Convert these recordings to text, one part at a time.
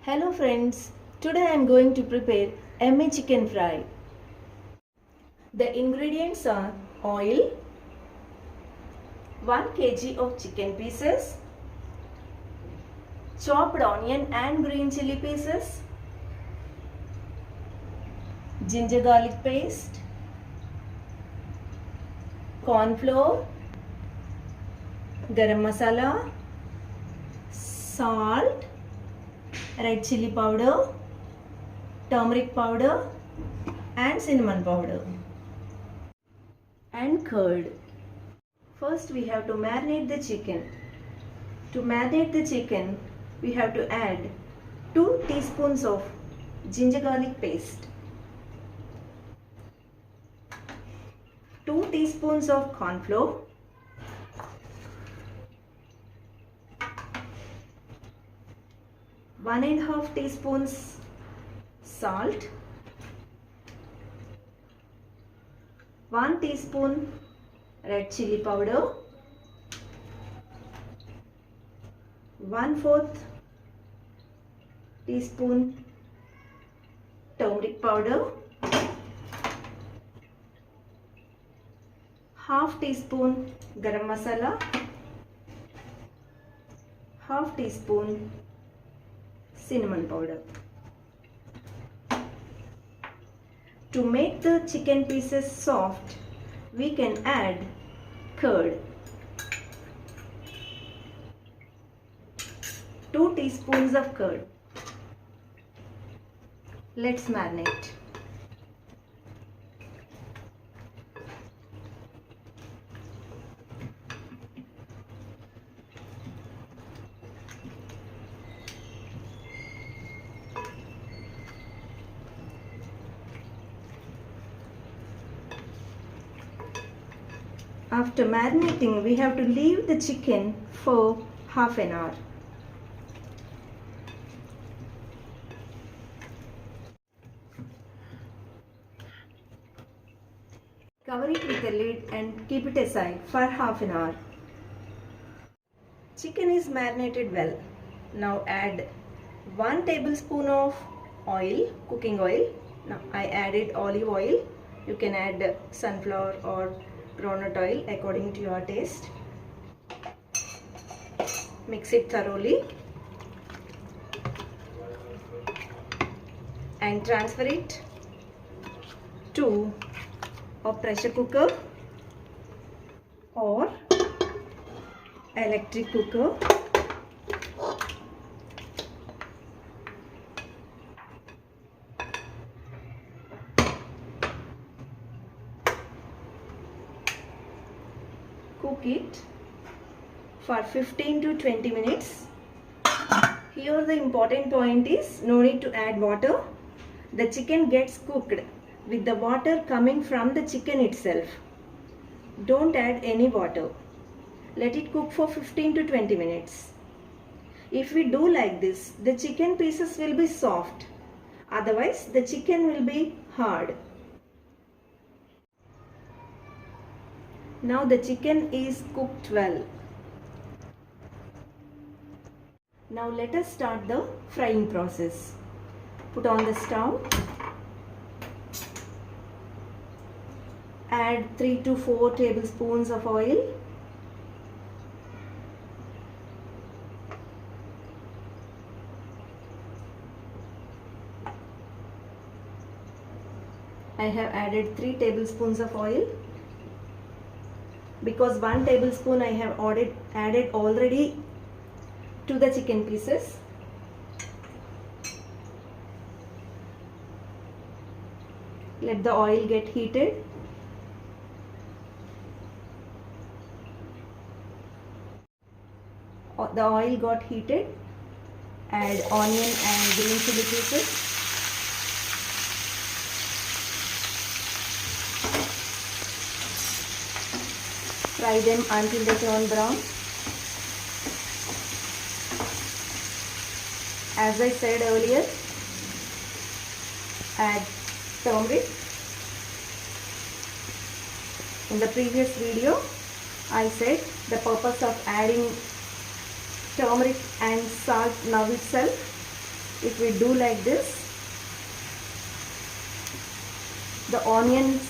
Hello friends, today I am going to prepare yummy chicken fry. The ingredients are oil, 1 kg of chicken pieces, chopped onion and green chili pieces, ginger garlic paste, corn flour, garam masala, salt, red chili powder, turmeric powder and cinnamon powder and curd. First we have to marinate the chicken. To marinate the chicken we have to add 2 teaspoons of ginger garlic paste, 2 teaspoons of corn flour, 1.5 teaspoons salt, 1 teaspoon red chili powder, 1/4 teaspoon turmeric powder, half teaspoon garam masala, half teaspoon cinnamon powder. To make the chicken pieces soft, we can add curd, 2 teaspoons of curd. Let's marinate. After marinating, we have to leave the chicken for half an hour. Cover it with a lid and keep it aside for half an hour. Chicken is marinated well. Now add 1 tablespoon of oil, cooking oil. Now I added olive oil. You can add sunflower or groundnut oil according to your taste. Mix it thoroughly and transfer it to a pressure cooker or electric cooker. Cook it for 15 to 20 minutes. Here the important point is no need to add water. The chicken gets cooked with the water coming from the chicken itself. Don't add any water. Let it cook for 15 to 20 minutes. If we do like this, the chicken pieces will be soft. Otherwise, the chicken will be hard. Now the chicken is cooked well. Now let us start the frying process. Put on the stove. Add 3 to 4 tablespoons of oil. I have added 3 tablespoons of oil. Because 1 tablespoon I have added already to the chicken pieces. Let the oil get heated. The oil got heated. Add onion and green chili pieces. Fry them until they turn brown. As I said earlier, add turmeric. In the previous video, I said the purpose of adding turmeric and salt now itself If we do like this, the onions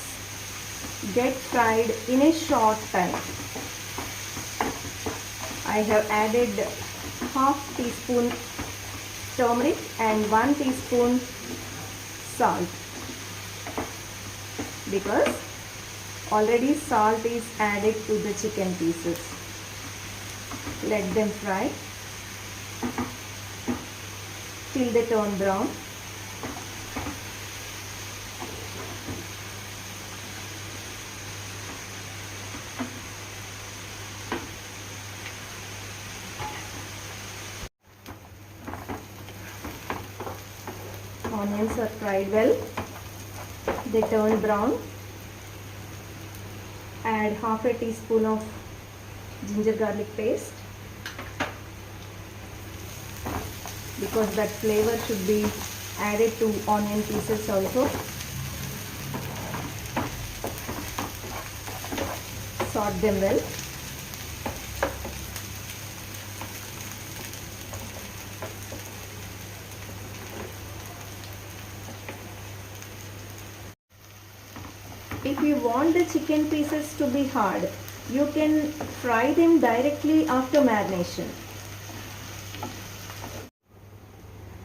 get fried in a short time. I have added half teaspoon turmeric and 1 teaspoon salt, because already salt is added to the chicken pieces. Let them fry till they turn brown. Onions are fried well. They turn brown. Add half a teaspoon of ginger garlic paste, because that flavor should be added to onion pieces also. Sort them well. If you want the chicken pieces to be hard, you can fry them directly after marination.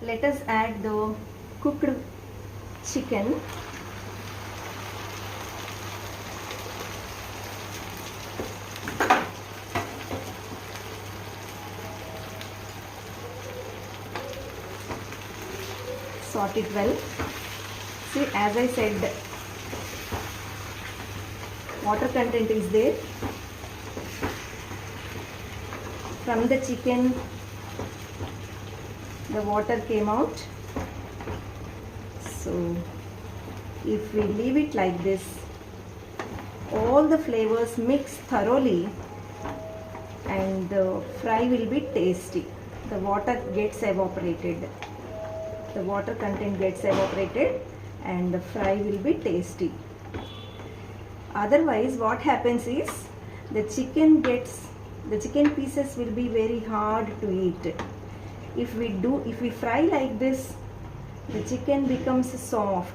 Let us add the cooked chicken. Sort it well. See, as I said, water content is there. From the chicken, the water came out. So if we leave it like this, all the flavors mix thoroughly and the fry will be tasty. The water gets evaporated. The water content gets evaporated and the fry will be tasty. Otherwise, what happens is the chicken pieces will be very hard to eat. If we fry like this, the chicken becomes soft.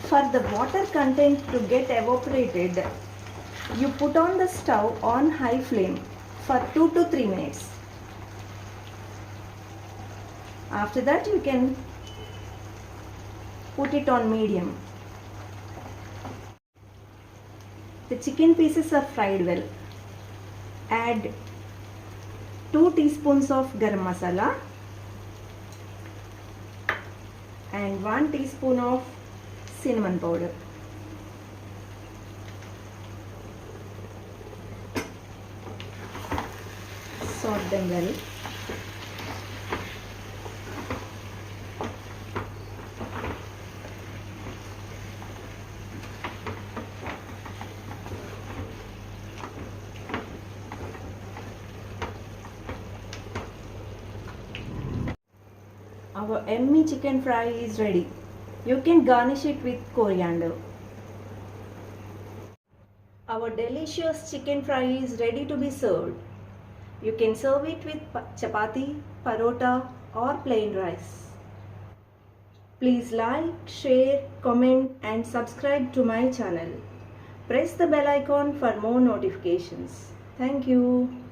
For the water content to get evaporated, you put on the stove on high flame for 2 to 3 minutes. After that, you can put it on medium. The chicken pieces are fried well. Add 2 teaspoons of garam masala and 1 teaspoon of cinnamon powder. Sort them well. Our yummy chicken fry is ready. You can garnish it with coriander. Our delicious chicken fry is ready to be served. You can serve it with chapati, parota or plain rice. Please like, share, comment and subscribe to my channel. Press the bell icon for more notifications. Thank you.